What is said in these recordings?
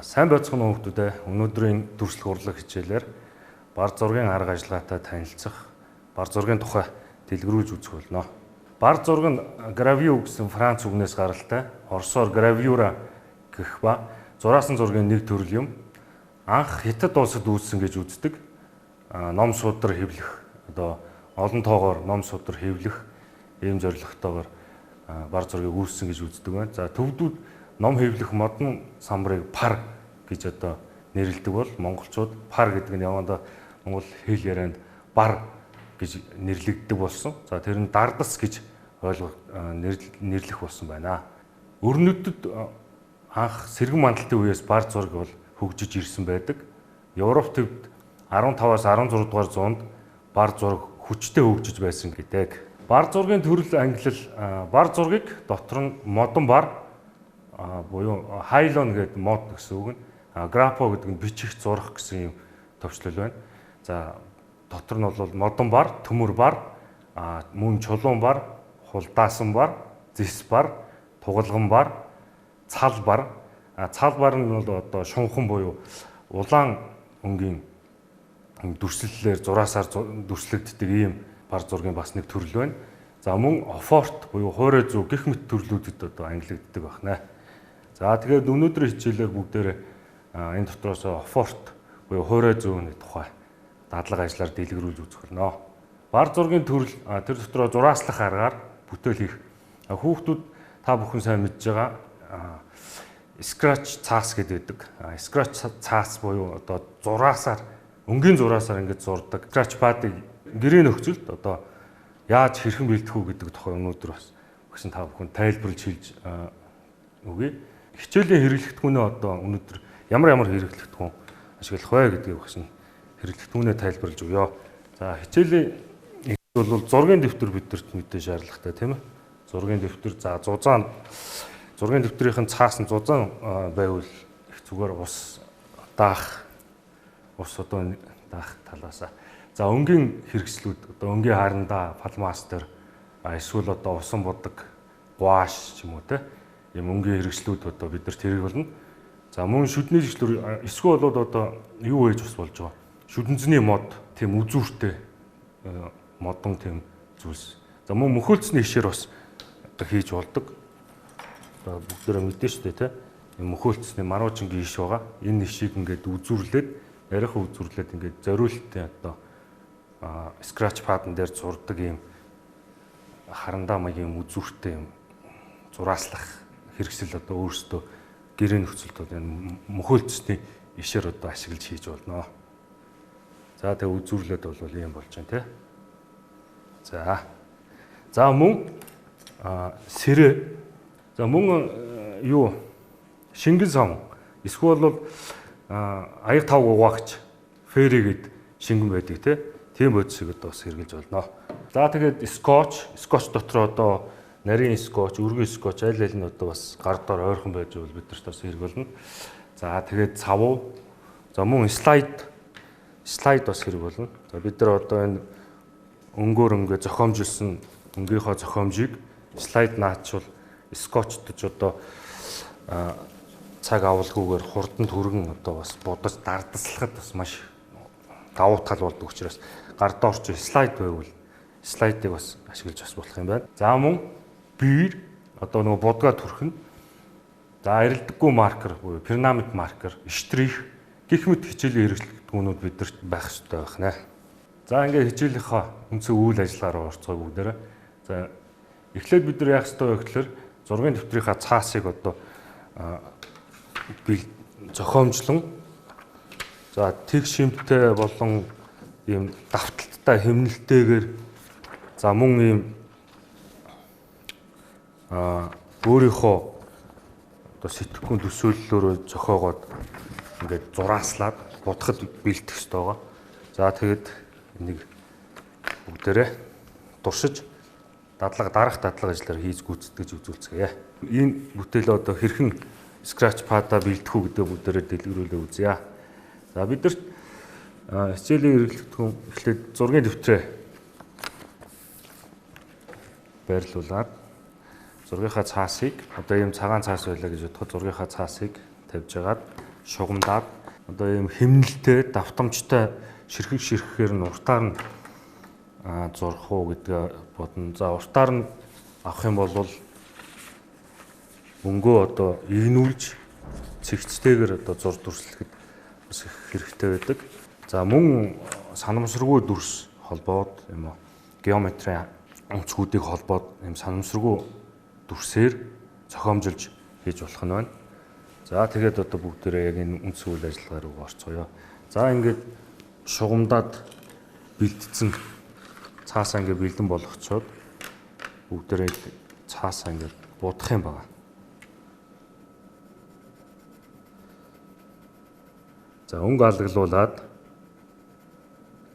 Сайн байцгаана уу хүмүүстээ. Өнөөдрийн дүрслэх урлаг хичээлээр бар зургийн арга ажиллагаатай танилцах, бар зургийн тухай дэлгэрүүлж үзэх болно. Бар зураг нь гравюр гэсэн Франц үгнээс гаралтай. Оросоор гравюра гэх ба зураасан зургийн нэг төрөл юм. Анх Хятад улсад үүссэн гэж үздэг. Ном судар хэвлэх, олон тоогоор ном судар хэвлэх ийм зорилготойгоор бар зургийг үүссэн гэж үздэг байна. За төвдүүд ном хэвлэх модон самбарыг пар гэж нэрлэдэг бол монголчууд пар гэдэг нь явандаа монгол хэл ярианд бар гэж нэрлэгддэг болсон. За тэр нь дардас гэж нэрлэх болсон байна. Өрнөдөд анх сэргэн мандалтын үеэс бар зураг бол хөгжиж ирсэн байдаг. Европ төвд 15-аас 16 дугаар зуунд бар зураг хүчтэй хөгжиж байсан гэдэг. Бар зургийн төрөл ангилал бар зургийг дотор нь модон бар буюу хайлон гэдэг мод гэсэн үг нь графо гэдэг нь бичих зурах гэсэн юм төвчлөл байна. За дотор нь бол модон бар, төмөр бар, мөн чулуун бар, хулдаасан бар, зис бар, тугалган бар, цал бар. Цал бар нь бол шунхан буюу улаан өнгийн дүрслэлээр зураасаар дүрслэгддэг ийм бар зургийн бас нэг төрөл байна. За мөн офорт буюу хуурай зүү гэх мэт төрлүүдэд ангилагддаг байна. За тэгээд өнөөдрийн хичээлээр бүгдээрээ энэ дотроос офорт буюу хуурай зүүний тухай дадлага ажиллаар дэлгэрүүлж үзэх болно. Бар зургийн төрөл тэр дотроо зурааслах аргаар бүтээл хийх. Хүүхдүүд та бүхэн сайн мэдж байгаа scratch цаас гэдэг. Scratch цаас буюу зураасаар өнгийн зураасаар ингэж зурдаг. Scratch pad-ыг гэрээ нөхцөлд яаж хэрхэн бэлдэх үү гэдэг тухай өнөөдөр бас багш та бүхэн тайлбарлаж хэлж өгье. Хичээлийн хэрэглэгдэхүүнээ өнөөдөр ямар хэрэглэгдэхүүн ашиглах вэ гэдгийг багш нь хэрэглэгдэхүүнээ тайлбарлаж өгье. За хичээлийн бол зургийн дэвтэр бидэрт мэдээж шаардлагатай тийм ээ. Зургийн дэвтэр зургийн дэвтрийн цаас нь зузаан байвал их зүгээр ус даах талаасаа. За өнгийн хэрэгслүүд өнгийн харандаа, фалмастер эсвэл усан будаг, гуаш ч юм уу те ийм өнгийн хэрэгслүүд бидэрт хэрэг болно. За мөн шүдний хэрэгслүүд эсвэл юу ээж бас болж байгаа. Шүдэнцний мод тийм үзүүртэй модон тийм зүйлс. За мөн мөхөөлцсний ишээр бас хийж болдог. Бүгдээрээ мэдэн шүү дээ те. Мөхөөлцсний маруучингийн иш байгаа. Энэ ишийг ингээд үзүүрлээд яриахан үзүүрлээд ингээд зориултын scratch pad-н дээр зурдаг ийм харандаа маягийн үзүүртэй юм зурааслах хэрэгсэл өөрсдөө гэрээ нөхцөлд энэ мөхөөлцсний ишээр ашиглаж хийж болно. За тэгээ үзүүрлээд бол ийм болж байна те. За мөн сэрэ. За мөн шингэн сон эсвэл аяг тав угаагч фэрэгэд шингэн байдаг те. Тийм бодисыг бас хэрэгжилж болно. За тэгээд скотч дотроо нарийн скотч, өргөн скотч аль нь бас гар дор ойрхон байж бол бидэрт бас хэрэг болно. За тэгээд цавуу. За мөн слайд бас хэрэг болно. За бид нар энэ өнгөөр зохиомжилсан өнгийнхөө зохиомжийг слайд наачвал скотчдож цаг авалгүйгээр хурдан түргэн бас будаж дардаслахад бас маш давуу тал болдог учраас гар доорч слайд байвал слайдыг бас ашиглаж бас болох юм байна. За мөн биер будгаа түрхэн. За арилдаггүй маркер буюу перманент маркер, штрих гэх мэт хичээлийн хэрэглэгдэхүүнүүд бидэрт байх хэрэгтэй байна. За ингээд хичээлийнхаа үндсэн үйл ажиллагаа руу орцгоё бүгдээрээ. За эхлээд бид нар яах ёстой вэ гэхээр зургийн дэвтрийнхаа цаасыг зохиомжлон за тэг шимттэй болон ийм давталттай хэмнэлтэйгээр за мөн ийм өөрийнхөө сэтгэхүйн төсөөллөөрөө зохиогоод ингээд зурааслаад будахад бэлдэх ёстой байгаа. За тэгэд энийг бүгдээрээ туршиж дараах дадлага ажиллаар хийж гүйцэтгэж үзүүлцгээе. Энэ бүтээл хэрхэн scratch pad-а бэлдэх үү гэдэг бүгдээрээ дэлгэрүүлээ үзье. За бидэрт хичээлийн хэрэглэгдэхүүн эхлээд зургийн дэвтрээ байрлуулад зургийнхаа цаасыг ийм цагаан цаас байлаа гэж бодоход зургийнхаа цаасыг тавьж агаад шугамдаад одоо ийм хэмнэлтэй давтамжтай ширхэхээр нь уртаар нь зурх уу гэдгээ бодно. За уртаар нь авах юм бол мөнгөө одоо игнүүлж цэгцтэйгээр одоо зур дүрслэхэд бас их хэрэгтэй байдаг. За мөн санамсаргүй дүрс холбоод юм уу геометрийн онцгүүдийг холбоод юм санамсаргүй дүрсээр зохиомжилж хийж болох нь байна. За тэгээд одоо бүгдээрээ яг энэ үндс үйл ажиллагаа руу орцгоё. За ингээд шугамдаад бэлдсэн цаасаа ингээд бэлдэн болгочоод бүгдээрээ цаасаа ингээд будах юм байна. За өнгө алгалуулад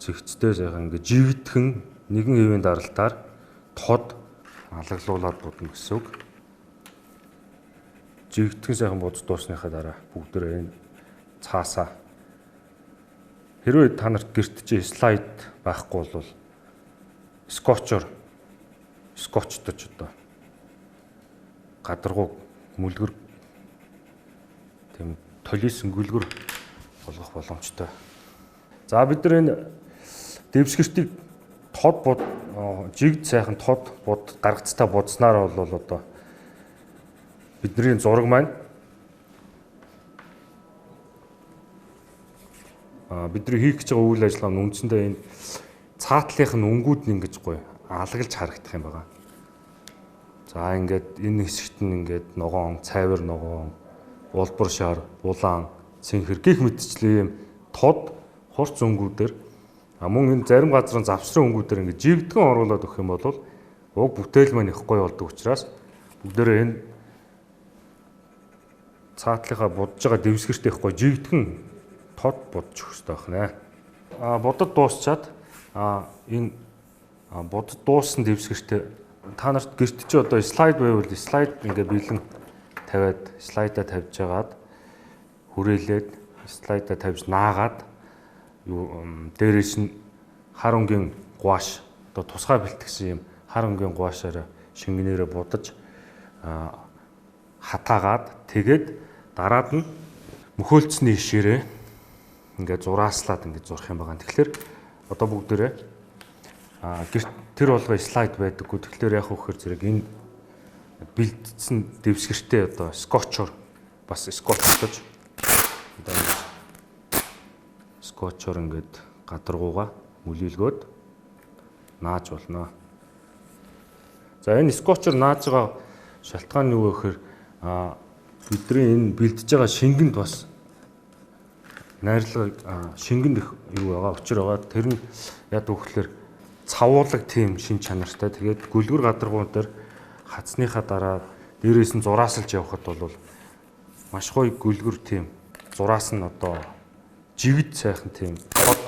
цэгцтэй сайхан ингээд жигдхэн нэгэн хэвийн даралтаар тод алгалуулад будна гэсэн үг. Жигдхэн сайхан будж дуусныхаа дараа бүгдээрээ энэ цаасаа хэрвээ та нарт гэрт чи слайд байхгүй бол скотчтож одоо гадаргуу мүлгэр тийм толисон гүлгэр болгох боломжтой. За бид нар энэ дэвсгэртийг тод бод жигд сайхан тод бод гаргацтай будснаар бол одоо бидний зураг маань бидний хийх гэж байгаа үйл ажиллагаа нь үндсэндээ энэ цаатлынх нь өнгүүд нь ингэж гоё алгалж харагдах юм байна. За ингээд энэ хэсэгт нь ингээд ногоон, цайвар ногоон, улбар шар, булаан, цэнхэр гих мэтчлээ юм тод хурц өнгүүдээр мөн энэ зарим газрын завсрын өнгүүдээр ингээд жигдгэн оруулаад өгөх юм бол уг бүтээл маань их гоё болдог учраас бүгдээрээ энэ цаатлынхаа будж байгаа дэвсгэртэй их гоё жигдгэн тод будж өгөх хэрэгтэй байна. Будад дуусчаад энэ будад дууссан дэвсгэртэй та нарт гэрт чи одоо слайд байвал слайд ингээд бэлэн тавиад слайдаа тавьж жагаад хүрээлээд слайдаа тавьж наагаад дээрээс нь хар өнгийн гуаш одоо тусгай бэлтгэсэн юм хар өнгийн гуашаараа шингэнээрээ будаж хатаагаад тэгээд дараад нь мөхөөлцсөний ишээрээ ингээд зурааслаад ингээд зурх юм байна. Тэгэхээр одоо бүгдээрээ гэрт тэр болгоо слайд байдаггүй. Тэгэхээр яг хөөхөр зэрэг энэ бэлдсэн дэвсгэртэй одоо скотчор бас скотчлож одоо скотчор ингээд гадаргууга мүлэлгөөд нааж болно. За энэ скотчор нааж байгаа шалтгаан нь юу вэ гэхээр бидний энэ бэлдэж байгаа шингэнд бас найрлага шингэнд их юу байгаа учир байгаа. Тэр нь яг үгээр цавуулаг тийм шин чанартай. Тэгээд гүлгэр гадаргуун дээр хацсныхаа дараа дээрээс нь зураасалж явхад бол маш гоё гүлгэр тийм зураас нь одоо жигд сайхан тийм хот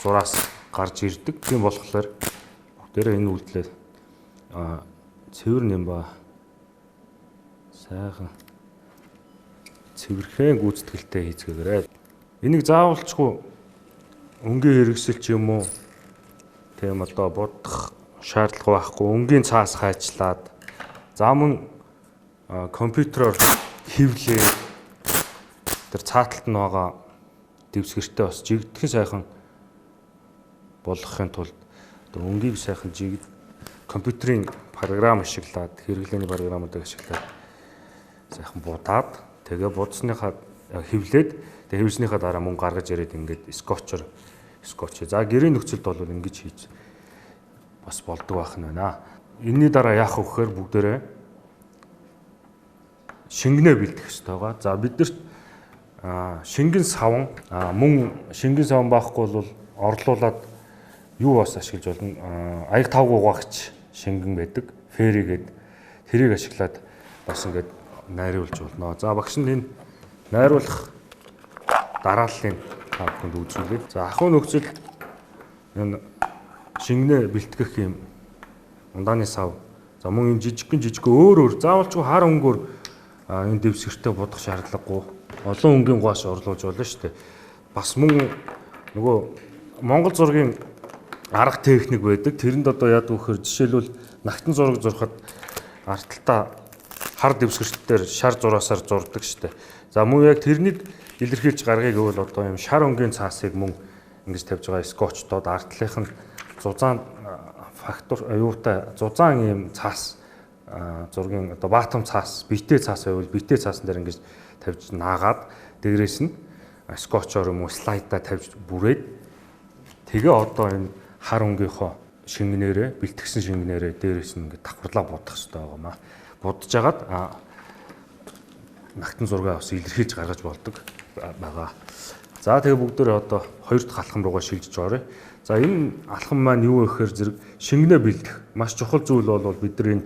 зураас гарч ирдэг. Тийм болохоор бүгдээрээ энэ үйлдэлээ цэвэр нэмба сайхан цэвэрхэн гүйцэтгэлтэй хийцгээгээрэй. Энийг заавалчгүй өнгийн хэрэгсэл ч юм уу тийм одоо будах шаардлага байхгүй. Өнгийн цаас хайчлаад за мөн компьютероор хэвлээ тэр цааталт нь байгаа дэвсгэртээ бас жигдхэн сайхан болгохын тулд одоо өнгийг сайхан жигд компьютерийн програм ашиглаад хэрэглээний програмуудыг ашиглаад сайхан будаад тэгээ будсныхаа хэвлээд тэгээ хэвлснийхаа дараа мөн гаргаж ирээд ингээд скотч. За гэрийн нөхцөлд бол ингэж хийж бас болдог байх нь байна. Энийний дараа яах вэ гэхээр бүгдээрээ шингэнэ бэлдэх хэрэгтэй байгаа. За биднэрт шингэн савн мөн шингэн савн байхгүй бол орлуулад юу бас ашиглаж болно. Аяг тавг угаагч шингэн байдаг. Фэригээд тэрийг ашиглаад бас ингээд найруулж болно. За багш нь энэ найруулах дарааллын бүхэнд үзүүлээ. За ахуй нөхцөл энэ шингэнэ бэлтгэх юм ундааны сав. За мөн энэ жижиг өөр заавалчгүй хар өнгөөр энэ дэвсгэртээ будах шаардлагагүй. Олон өнгийн гуаш орлуулж болно шүү дээ. Бас мөн нөгөө Монгол зургийн арга техник байдаг. Тэрэнд одоо яд вөхөр жишээлбэл нагтан зураг зурхад арталтаа хар дэвсгэрчдээр шар зураасаар зурдаг штэ. За мөн яг тэрнийг илэрхийлж гаргая гэвэл одоо юм шар өнгийн цаасыг мөн ингэж тавьж байгаа скотчдод артлынх нь зузаан фактор юутай зузаан ийм цаас зургийн одоо баатам цаас, битээ цаас байвал битээ цаасан дээр ингэж тавьж наагаад дээрээс нь скотчоор юм уу слайдаа тавьж бүрээд тэгээ одоо энэ хар өнгийнхөө шингэнээрээ бэлтгэсэн шингэнээрээ дээрээс нь ингэ давхарлаа будах хэрэгтэй байгаамаа. Будж агаад нагтан зургаа бас илэрхийлж гаргаж болдог байгаа. За тэгээ бүгдөө одоо хоёр дахь алхам руугаа шилжиж орё. За энэ алхам маань юу вэ гэхээр зэрэг шингэнэ бэлдэх маш чухал зүйл бол бид нар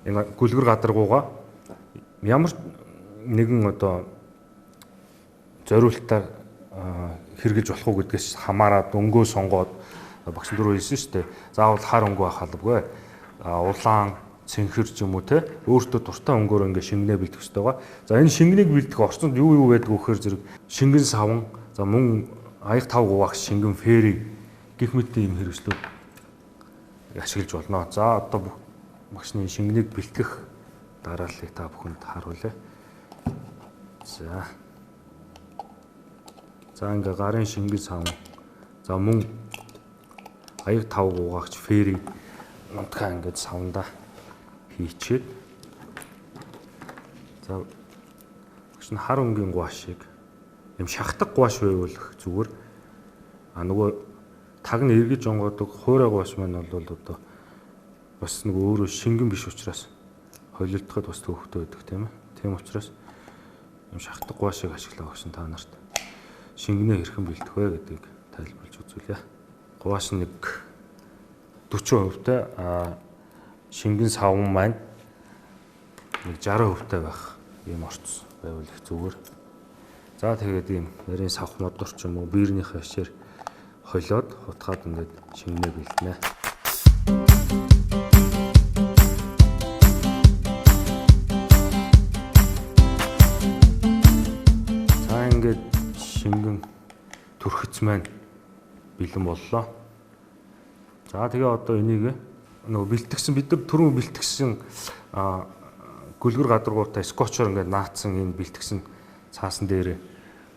энэ гүлгэр гадаргуугаа ямар нэгэн одоо зориултаар хэрэгжилж болох уу гэдгээс хамаарат өнгөө сонгоод багш нар хэлсэн шүү дээ. Заавал хар өнгөө байх албагүй. Улаан, цэнхэр ч юм уу те өөртөө дуртай өнгөөр ингээ шингэнэ бэлдэх хэрэгтэй байгаа. За энэ шингэнийг бэлдэх орчинд юу байдаг вэ гэхээр зэрэг шингэн савн, за мөн аяг тав гуваагч шингэн фэри гэх мэт ийм хэрэгслүүд ашиглаж болно. За одоо багшны шингэнийг бэлтгэх дарааллыг та бүхэнд харуулъя. За ингээ гарын шингэн савн, за мөн аяг тав гуугаагч фэри нутгаа ингээд савнда хийчихэд за багш нь хар өнгийн гуашийг юм шахдаг гуаш байвал зүгээр нөгөө таг нь эргэж онгодог хуурай гуаш маань бол одоо бас нэг өөрөө шингэн биш учраас холилдоход бас төвхтэй байдаг тийм ээ. Тийм учраас юм шахдаг гуашийг ашиглах гэсэн та нарт шингэнээ хэрхэн бэлдэх вэ гэдгийг тайлбарлаж үзүүлье. Гуаш нэг 40%-тай шингэн савн маань нэг 60%-тай байх ийм орц байвал их зүгээр. За тэгээд ийм нарийн савхнуудор ч юм уу биернийхээ хашээр холиод хутгаад ингээд шингэнээ бэлтнэ. За ингээд шингэн төрхөц маань бэлэн боллоо. За тэгээ одоо энийг нөгөө бэлтгэсэн бид нар түрүү бэлтгэсэн гүлгэр гадаргуутай скотчоор ингээд наацсан энэ бэлтгэсэн цаасан дээр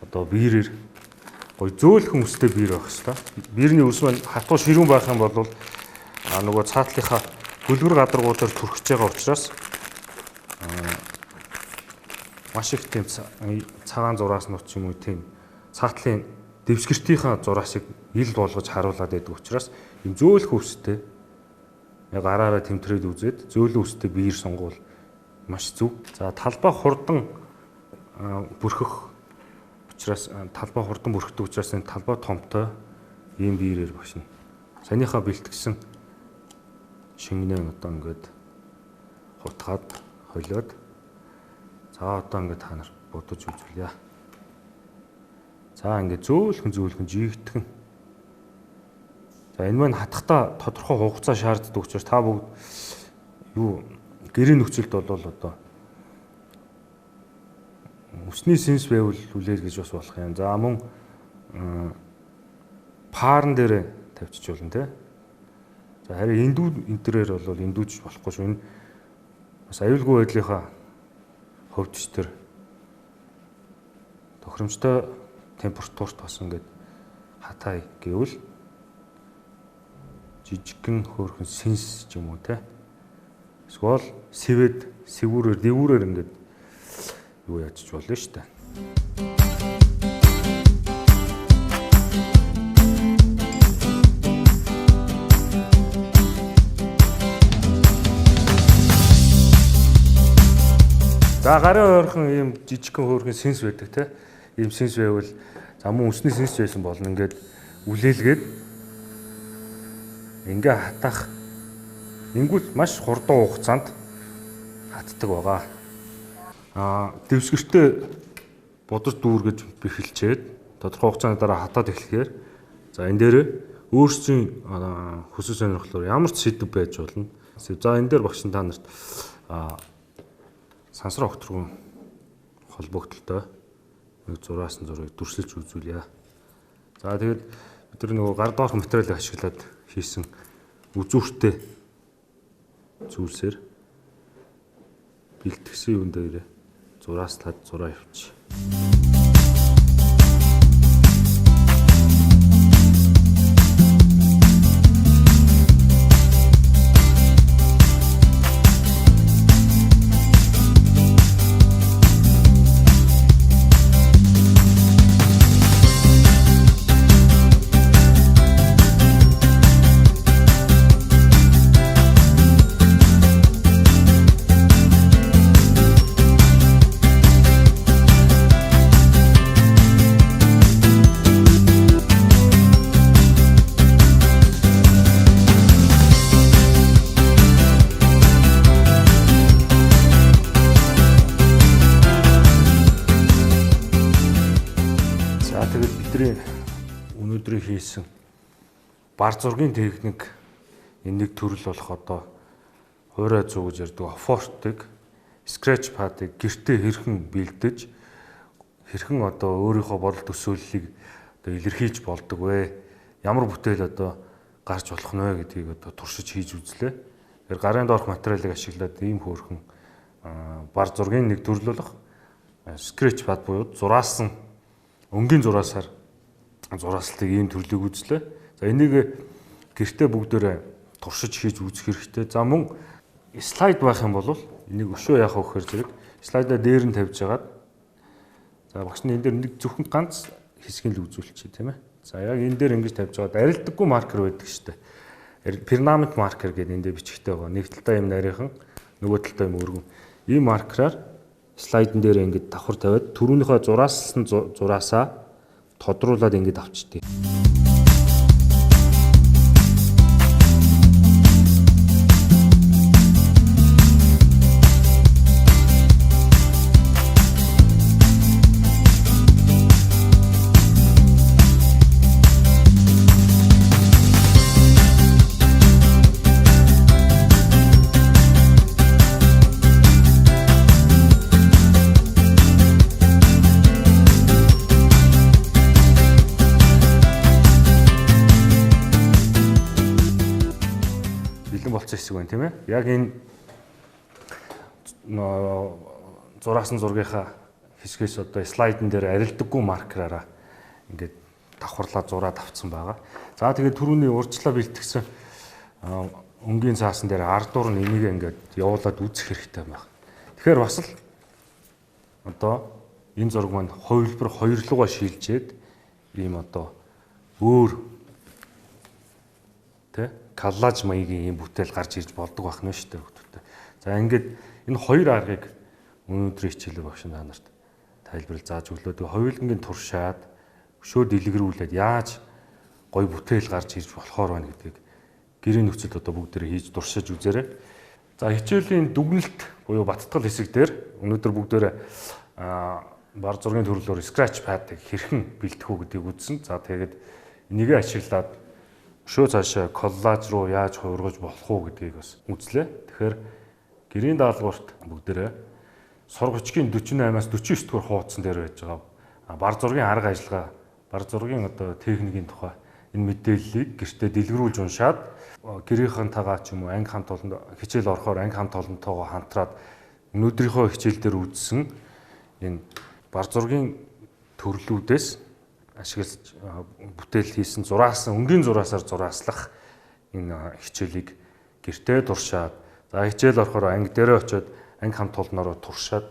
одоо биерээр гоё зөөлхөн өстэй биер байх хэвээр. Биерний өс маань хатуу ширүүн байх юм бол нөгөө цаатлынхаа гүлгэр гадаргуудаар түрхэж байгаа учраас маш их тийм цагаан зураас нь ч юм уу тийм цаатлын дэвсгэртийнхаа зураасыг ил болгож харуулад байдаг учраас юм зөөлхөн өстэй яг араараа тэмтрээд үзээд зөөлөн өстэй биер сонгуул маш зөв. За талбай хурдан бүрхэх учраас талбай хурдан бүрхдэг учраас энэ талбай томтой ийм биерээр бошно. Санийхаа бэлтгэсэн шингэнээ одоо ингээд хутгаад холиод за одоо ингээд та нар бодож үзүүлье. За ингээд зөөлхөн жигтгэн. За энэ маань хатахта тодорхой хугацаа шаарддаг учраас та бүгд юу гэрийн нөхцөлд бол одоо өсний сэнс байвал үлээл гэж бас болох юм. За мөн паарн дээр тавьчих болно те. За харин эндүү энтрээр бол эндүүж болохгүй шүү. Энэ бас аюулгүй байдлынхаа хувьд ч тэр тохиромжтой температурт бас ингээд хатай гэвэл жижигхэн хөөрхөн сэнс ч юм уу те. Эсвэл сэвүүрээр дэвүүрээр ингээд юу яаж ч болно шүү дээ. За гарын ойрхон ийм жижигхэн хөөрхөн сэнс байдаг те. Ийм сэнс байвал за мөн өсний сэнс байсан болно ингээд үлээлгээд ингээ хатах ингүүл маш хурдан хугацаанд хатдаг байгаа. Дэвсгэртээ бодож дүүргэж бэхэлчээд тодорхой хугацааны дараа хатаад эхлэхээр за энэ дээр өөрсдийн хүсэл сонирхлоор ямар ч сэдв байж болно. За энэ дээр багш та нарт сансар огторгон холбогдлолтой нэг зураас нь зургийг дүрсэлж үзүүлье. За тэгээд бид нар нөгөө гар доорх материалыг ашиглаад хийсэн үзүүртэй зүйлсээр бэлтгэсэн юм дээр зураас тад зураа явчих. Тэгээд бидний өнөөдрийн хийсэн бар зургийн техник энэ нэг төрөл болох одоо хуурай зүү гэж ярьдаг офортыг scratch pad-ыг гэртээ хэрхэн бэлдэж хэрхэн одоо өөрийнхөө бодол төсөөллийг одоо илэрхийлж болдог вэ? Ямар бүтээл одоо гарч болох нь вэ гэдгийг одоо туршиж хийж үзлээ. Тэгэхээр гарын доорх материалыг ашиглаад ийм хөөрхөн бар зургийн нэг төрөл болох scratch pad буюу зураасан өнгийн зураасаар зураасалтыг ийм төрлийг үзлээ. За энийг гэртээ бүгдээрээ туршиж хийж үзэх хэрэгтэй. За мөн слайд байх юм бол энийг өшөө яах вэ гэхээр зэрэг слайдаа дээр нь тавьж агаад за багш нь энэ дээр нэг зөвхөн ганц хэсгийг л үзүүлчихье тийм ээ. За яг энэ дээр ингэж тавьж агаад арилдаггүй маркер байдаг шүү дээ. Permanent marker гэдэг энд бичигтэй байгаа. Нэг талдаа юм нарийнхан нөгөө талдаа юм өргөн. Ийм маркераар слайдн дээр ингэж давхар тавиад түрүүнийхөө зураасан зураасаа тодруулаад ингэж авчдээ. Болцсон хэсэг байна тийм ээ. Яг энэ зураасан зургийнхаа хэсгээс одоо слайдн дээр арилдаггүй маркераараа ингээд давхарлаа зураад авцсан байгаа. За тэгээд түрүүний урьдчилан бэлтгэсэн өнгийн цаасан дээр ардуур нь энийг ингээд явуулаад үзэх хэрэгтэй байна. Тэгэхээр бас л одоо энэ зураг маань хувилбар хоёрлогоо шилжээд ийм одоо өөр тэ коллаж маягийн юм бүтээл гарч ирж болдог байх нь шүү дээ хүмүүстээ. За ингээд энэ хоёр аргыг өнөөдрийн хичээлээр багш та нарт тайлбарлаж зааж өглөө. Тэгээ хоёулангийн туршаад өшөө дэлгэрүүлээд яаж гой бүтээл гарч ирж болохоор байна гэдгийг гэрийн нөхцөлд одоо бүгдээрээ хийж туршиж үзээрэй. За хичээлийн дүгнэлт буюу баттгал хэсэг дээр өнөөдөр бүгдээрээ бар зургийн төрлөөр scratch pad-ыг хэрхэн бэлтэх үү гэдгийг үзсэн. За тэгээд энийг ашиглаад өшөө цаашаа коллаж руу яаж хувиргаж болох уу гэдгийг бас үзлээ. Тэгэхээр гэрийн даалгаварт бүгдээрээ сургачгийн 48-аас 49 дугаар хуудсан дээр байж байгаа бар зургийн арга ажиллагаа, бар зургийн одоо техникийн тухай энэ мэдээллийг гэртээ дэлгэрүүлж уншаад гэрийнхэнтэйгээ ч юм уу анги хамт олонд хичээл орохоор анги хамт олонтойгоо хамтраад өнөөдрийнхөө хичээл дээр үзсэн энэ бар зургийн төрлүүдээс ашиглаж бүтээл хийсэн зураасан өнгийн зураасаар зурааслах энэ хичээлийг гэртээ туршаад за хичээл орохоор анги дээрээ очиод анги хамт олнороо туршаад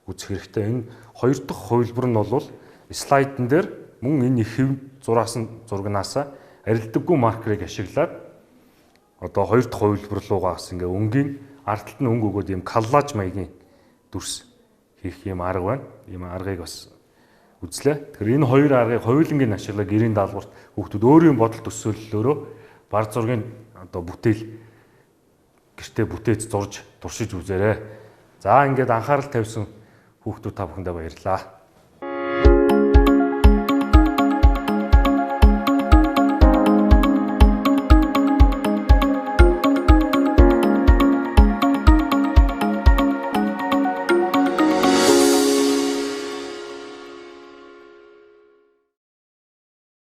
үзэх хэрэгтэй. Энэ хоёр дахь хувилбар нь бол слайдн дээр мөн энэ их зураасан зурганаасаа арилдаггүй маркерыг ашиглаад одоо хоёр дахь хувилбар руугаа бас ингээ өнгийн ард талд нь өнгө өгөөд ийм коллаж маягийн дүрс хийх юм арга байна. Ийм аргыг бас үзлээ. Тэгэхээр энэ хоёр аргыг хоёулангийн ашиглаа гэрийн даалгаварт хүүхдүүд өөрийн бодол төсөөллөөрөө бар зургийн одоо бүтээл гэртээ бүтээж зурж туршиж үзээрэй. За ингээд анхаарал тавьсан хүүхдүүд та бүхэндээ баярлалаа.